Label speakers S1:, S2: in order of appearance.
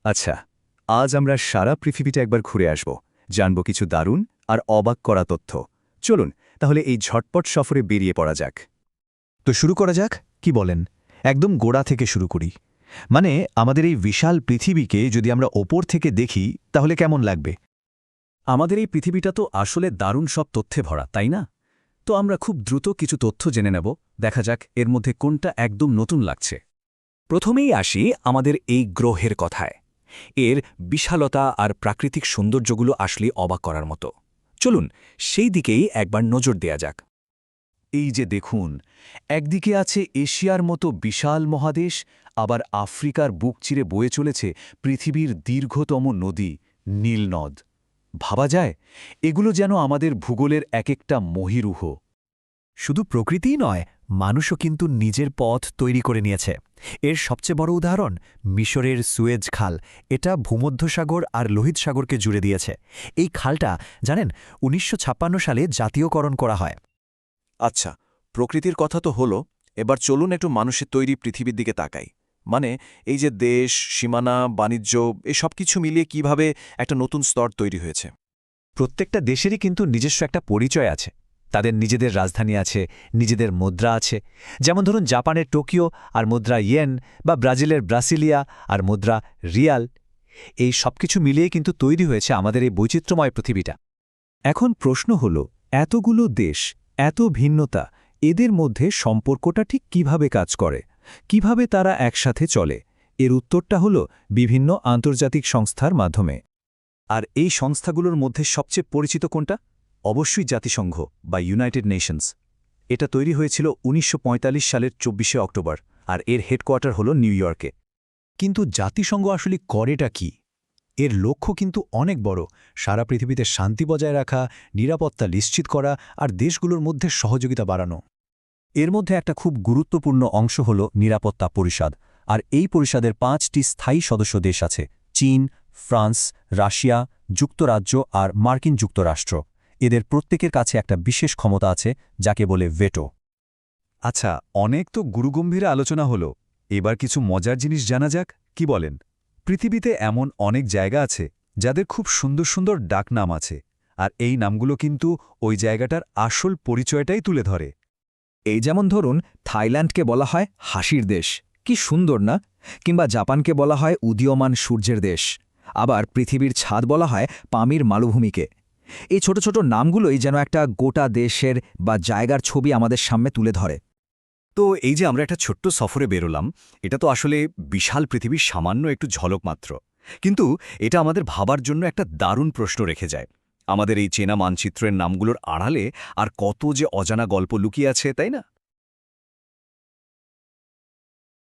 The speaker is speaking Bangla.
S1: আচ্ছা, আজ আমরা সারা পৃথিবীটা একবার ঘুরে আসব, জানব কিছু দারুণ আর অবাক করা তথ্য। চলুন তাহলে এই ঝটপট সফরে বেরিয়ে পড়া যাক।
S2: তো শুরু করা যাক, কি বলেন? একদম গোড়া থেকে শুরু করি। মানে আমাদের এই বিশাল পৃথিবীকে যদি আমরা ওপর থেকে দেখি তাহলে কেমন লাগবে?
S1: আমাদের এই পৃথিবীটা তো আসলে দারুণ সব তথ্যে ভরা, তাই না? তো আমরা খুব দ্রুত কিছু তথ্য জেনে নেব, দেখা যাক এর মধ্যে কোনটা একদম নতুন লাগছে। প্রথমেই আসি আমাদের এই গ্রহের কথায়। এর বিশালতা আর প্রাকৃতিক সৌন্দর্যগুলো আসলে অবাক করার মতো। চলুন সেই দিকেই একবার নজর দেয়া যাক। এই যে দেখুন, একদিকে আছে এশিয়ার মতো বিশাল মহাদেশ, আবার আফ্রিকার বুক চিরে বয়ে চলেছে পৃথিবীর দীর্ঘতম নদী নীল নদ। ভাবা যায় এগুলো যেন আমাদের ভূগোলের এক একটা মহীরুহ।
S2: শুধু প্রকৃতিই নয়, মানুষও কিন্তু নিজের পথ তৈরি করে নিয়েছে। এর সবচেয়ে বড় উদাহরণ মিশরের সুয়েজ খাল। এটা ভূমধ্যসাগর আর লোহিত সাগরকে জুড়ে দিয়েছে। এই খালটা জানেন ১৯৫৬ সালে জাতীয়করণ করা হয়।
S3: আচ্ছা, প্রকৃতির কথা তো হলো, এবার চলুন একটু মানুষের তৈরি পৃথিবীর দিকে তাকাই। মানে এই যে দেশ, সীমানা, বাণিজ্য, এই সব কিছু মিলিয়ে কিভাবে একটা নতুন স্তর তৈরি হয়েছে।
S2: প্রত্যেকটা দেশেরই কিন্তু নিজস্ব একটা পরিচয় আছে। তাদের নিজেদের রাজধানী আছে, নিজেদের মুদ্রা আছে। যেমন ধরুন জাপানের টোকিও আর মুদ্রা ইয়েন, বা ব্রাজিলের ব্রাসিলিয়া আর মুদ্রা রিয়াল। এই সবকিছু মিলিয়ে কিন্তু তৈরি হয়েছে আমাদের এই বৈচিত্র্যময় পৃথিবীটা।
S1: এখন প্রশ্ন হল, এতগুলো দেশ, এত ভিন্নতা, এদের মধ্যে সম্পর্কটা ঠিক কিভাবে কাজ করে, কিভাবে তারা একসাথে চলে? এর উত্তরটা হল বিভিন্ন আন্তর্জাতিক সংস্থার মাধ্যমে। আর এই সংস্থাগুলোর মধ্যে সবচেয়ে পরিচিত কোনটা? অবশ্যই জাতিসংঘ বা ইউনাইটেড নেশনস। এটা তৈরি হয়েছিল ১৯৪৫ সালের ২৪শে অক্টোবর, আর এর হেডকোয়ার্টার হল নিউ ইয়র্কে।
S2: কিন্তু জাতিসংঘ আসলে করেটা কি? এর লক্ষ্য কিন্তু অনেক বড়। সারা পৃথিবীতে শান্তি বজায় রাখা, নিরাপত্তা নিশ্চিত করা আর দেশগুলোর মধ্যে সহযোগিতা বাড়ানো।
S1: এর মধ্যে একটা খুব গুরুত্বপূর্ণ অংশ হল নিরাপত্তা পরিষদ, আর এই পরিষদের ৫টি স্থায়ী সদস্য দেশ আছে: চীন, ফ্রান্স, রাশিয়া, যুক্তরাজ্য আর মার্কিন যুক্তরাষ্ট্র। এদের প্রত্যেকের কাছে একটা বিশেষ ক্ষমতা আছে, যাকে বলে ভেটো।
S4: আচ্ছা, অনেক তো গুরুগম্ভীর আলোচনা হলো, এবার কিছু মজার জিনিস জানা যাক, কি বলেন? পৃথিবীতে এমন অনেক জায়গা আছে যাদের খুব সুন্দর সুন্দর ডাকনাম আছে, আর এই নামগুলো কিন্তু ওই জায়গাটার আসল পরিচয়টাই তুলে ধরে।
S5: এই যেমন ধরুন, থাইল্যান্ডকে বলা হয় হাসির দেশ, কি সুন্দর না? কিংবা জাপানকে বলা হয় উদীয়মান সূর্যের দেশ। আবার পৃথিবীর ছাদ বলা হয় পামির মালভূমিকে। এই ছোট ছোট নামগুলোই যেন একটা গোটা দেশের বা জায়গার ছবি আমাদের সামনে তুলে ধরে।
S1: তো এই যে আমরা একটা ছোট্ট সফরে বেরোলাম, এটা তো আসলে বিশাল পৃথিবীর সামান্য একটু ঝলক মাত্র। কিন্তু এটা আমাদের ভাবার জন্য একটা দারুণ প্রশ্ন রেখে যায়। আমাদের এই চেনা মানচিত্রের নামগুলোর আড়ালে আর কত যে অজানা গল্প লুকিয়ে আছে, তাই না?